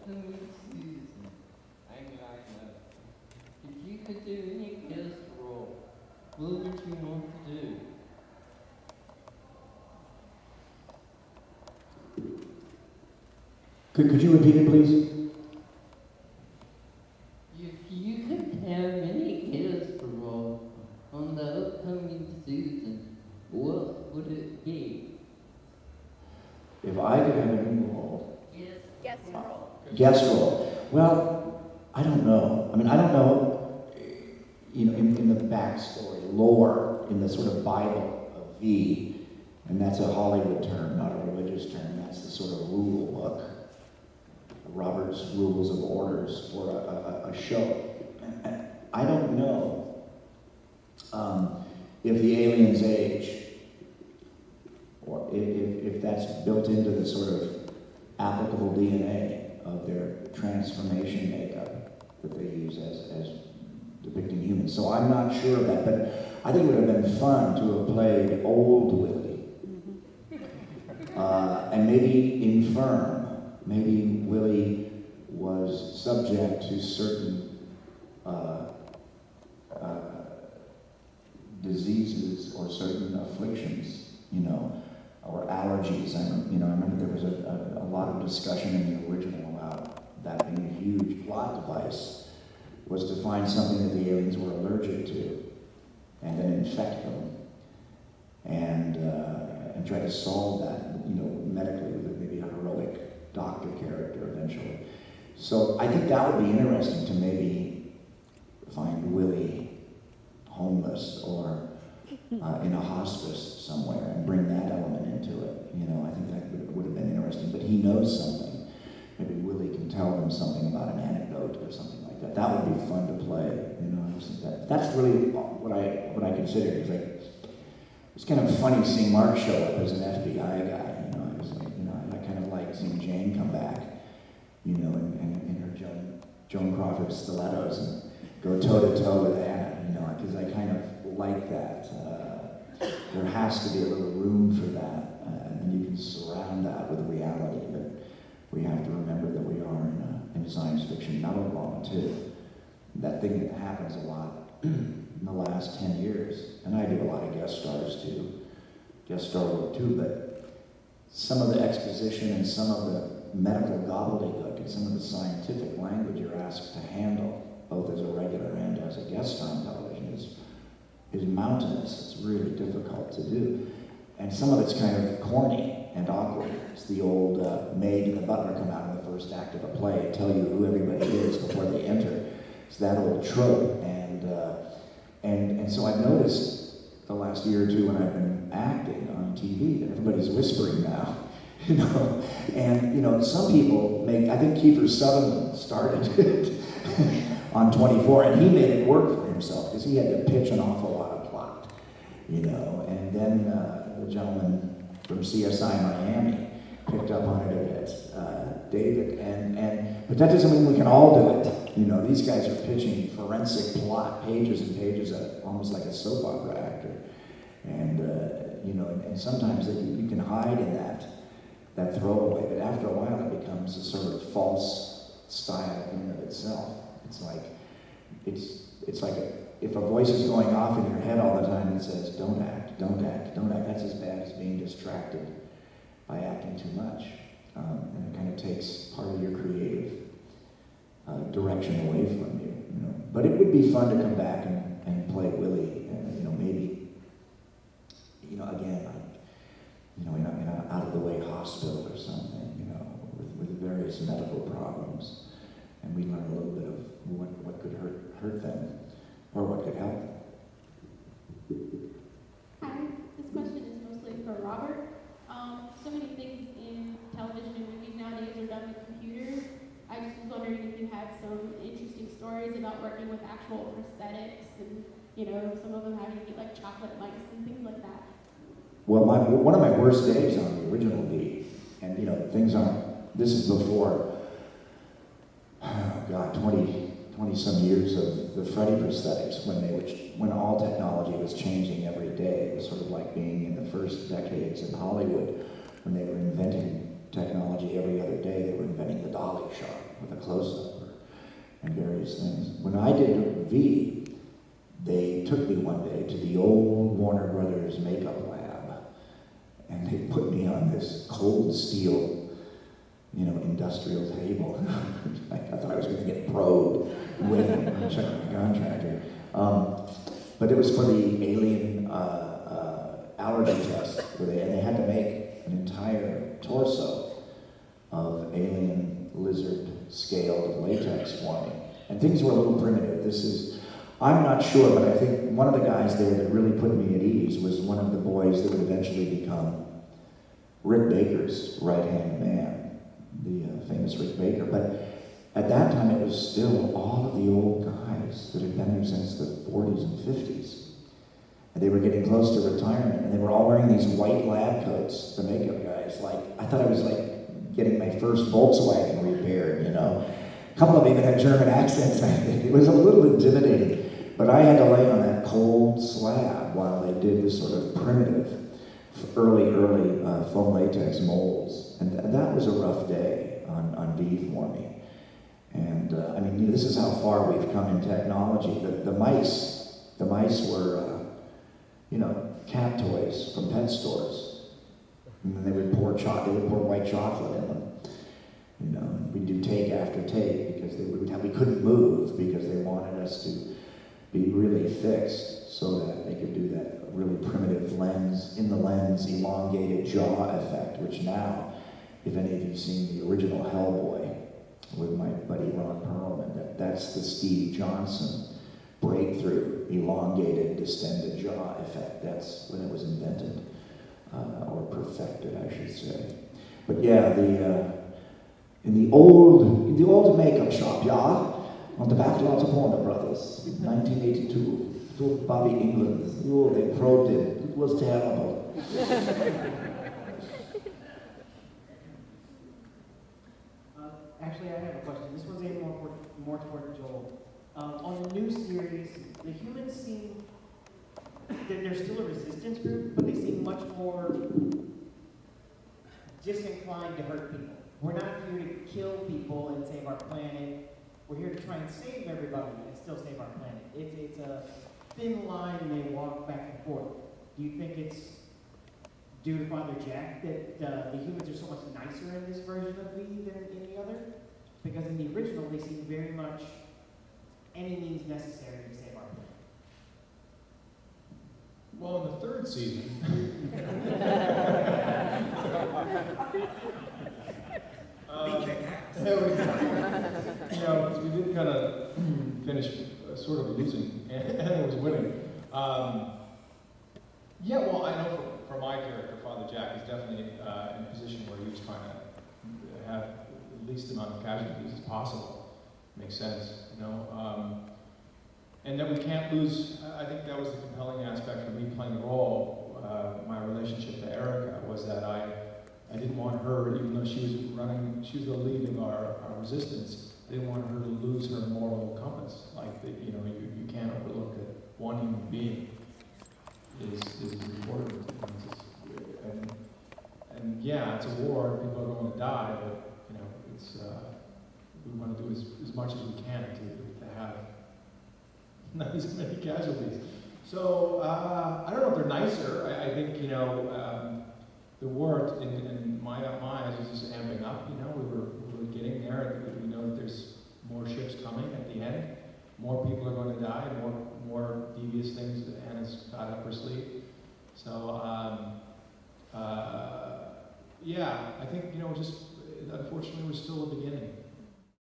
Welcome me Susan. I'm Ragnar. If you could do any ghost role, what would you want to do? Could you repeat it, please? If you could have any ghost role on the upcoming Susan, what would it be? If I could have a new role, Guest role. guest role. Well, I don't know. I mean, I don't know, in the backstory, lore, in the sort of Bible of V, and that's a Hollywood term, not a religious term. That's the sort of rule book, Robert's Rules of Orders for a show. And I don't know if the aliens age, or if that's built into the sort of applicable DNA of their transformation makeup that they use as depicting humans. So I'm not sure of that, but I think it would have been fun to have played old Willie. And maybe infirm. Maybe Willie was subject to certain diseases or certain afflictions, or allergies. I remember there was a lot of discussion in the original about that being a huge plot device, was to find something that the aliens were allergic to and then infect them and try to solve that, medically with maybe a heroic doctor character eventually. So I think that would be interesting to maybe find Willie homeless or in a hospice somewhere and bring that element into it. I think that would have been interesting. But he knows something. Maybe Willie can tell them something about an anecdote or something like that. That would be fun to play. I just think that's really what I consider. It's kind of funny seeing Mark show up as an FBI guy. I was like, I kind of like seeing Jane come back, and in her Joan Crawford stilettos and go toe to toe with Anna, because I kind of like that. There has to be a little room for that, and you can surround that with reality. But we have to remember that we are in a science fiction melodrama too. That thing that happens a lot in the last 10 years, and I do a lot of guest stars too, guest star work too. But some of the exposition and some of the medical gobbledygook and some of the scientific language you're asked to handle, both as a regular and as a guest star on television, is mountainous. It's really difficult to do. And some of it's kind of corny and awkward. It's the old maid and the butler come out in the first act of a play and tell you who everybody is before they enter. It's that old trope. And so I've noticed the last year or two when I've been acting on TV that everybody's whispering now. And some people I think Kiefer Sutherland started it on 24, and he made it work for himself because he had to pitch an awful lot of plot, and then the gentleman from CSI Miami picked up on it a bit, David, but that doesn't mean we can all do it. These guys are pitching forensic plot, pages and pages, almost like a soap opera actor, and sometimes you can hide in that throwaway, but after a while it becomes a sort of false style in and of itself. It's like if a voice is going off in your head all the time that says, don't act, don't act, don't act, that's as bad as being distracted by acting too much. And it kind of takes part of your creative direction away from you. But it would be fun to come back and play Willie, maybe, again, in an out-of-the-way hospital or something, with various medical problems. And we learn a little bit of what could hurt them or what could help them. Hi, this question is mostly for Robert. So many things in television and movies nowadays are done with computers. I just was wondering if you had some interesting stories about working with actual prosthetics and, some of them having to be like chocolate mice and things like that. Well, one of my worst days on the original V, and things aren't, this is before, 20 some years of the Freddy prosthetics, when all technology was changing every day. It was sort of like being in the first decades in Hollywood when they were inventing technology every other day. They were inventing the dolly shot, with a close-up and various things. When I did V, they took me one day to the old Warner Brothers makeup lab, and they put me on this cold steel, industrial table. I thought I was going to get probed when I checked my contractor. But it was for the alien allergy test, and they had to make an entire torso of alien lizard scaled latex for me. And things were a little primitive. I'm not sure, but I think one of the guys there that really put me at ease was one of the boys that would eventually become Rick Baker's right-hand man, the famous Rick Baker. But at that time, it was still all of the old guys that had been there since the 40s and 50s. And they were getting close to retirement, and they were all wearing these white lab coats, the makeup guys. I thought I was getting my first Volkswagen repaired, A couple of them even had German accents. It was a little intimidating. But I had to lay on that cold slab while they did this sort of primitive, early foam latex molds. And that was a rough day on V for me. And this is how far we've come in technology. The mice were, cat toys from pet stores. And then they would pour white chocolate in them. We'd do take after take because we couldn't move because they wanted us to be really fixed so that they could do that really primitive lens elongated jaw effect, which now, if any of you've seen the original Hellboy with my buddy Ron Perlman, that's the Steve Johnson breakthrough elongated distended jaw effect. That's when it was invented, or perfected, I should say. But yeah, in the old makeup shop, on the back lot of Warner Brothers, in 1982, little Bobby Englund, they probed him. It was terrible. Actually, I have a question. This one's aimed more toward Joel. On the new series, the humans seem that they're still a resistance group, but they seem much more disinclined to hurt people. We're not here to kill people and save our planet. We're here to try and save everybody and still save our planet. It's a thin line they walk back and forth. Do you think it's due to Father Jack that the humans are so much nicer in this version of V than in the other? Because in the original, they seem very much any means necessary to save our planet. Well, in the third season, we did kind of finish sort of losing, and was winning. Well, I know for my character, Father Jack is definitely in a position where he was trying to have the least amount of casualties as possible. Makes sense, and that we can't lose. I think that was the compelling aspect for me playing the role. My relationship to Erica was that I didn't want her, even though she was the lead of our resistance, I didn't want her to lose her moral compass. You can't overlook that one human being is important. And it's a war, people are going to die, but we want to do as much as we can to have not as many casualties. So I don't know if they're nicer. I think the war in my eyes was just amping up. We were getting there. We know that there's more ships coming at the end. More people are going to die. More devious things that Anna's got up her sleeve. So I think just unfortunately we're still at the beginning.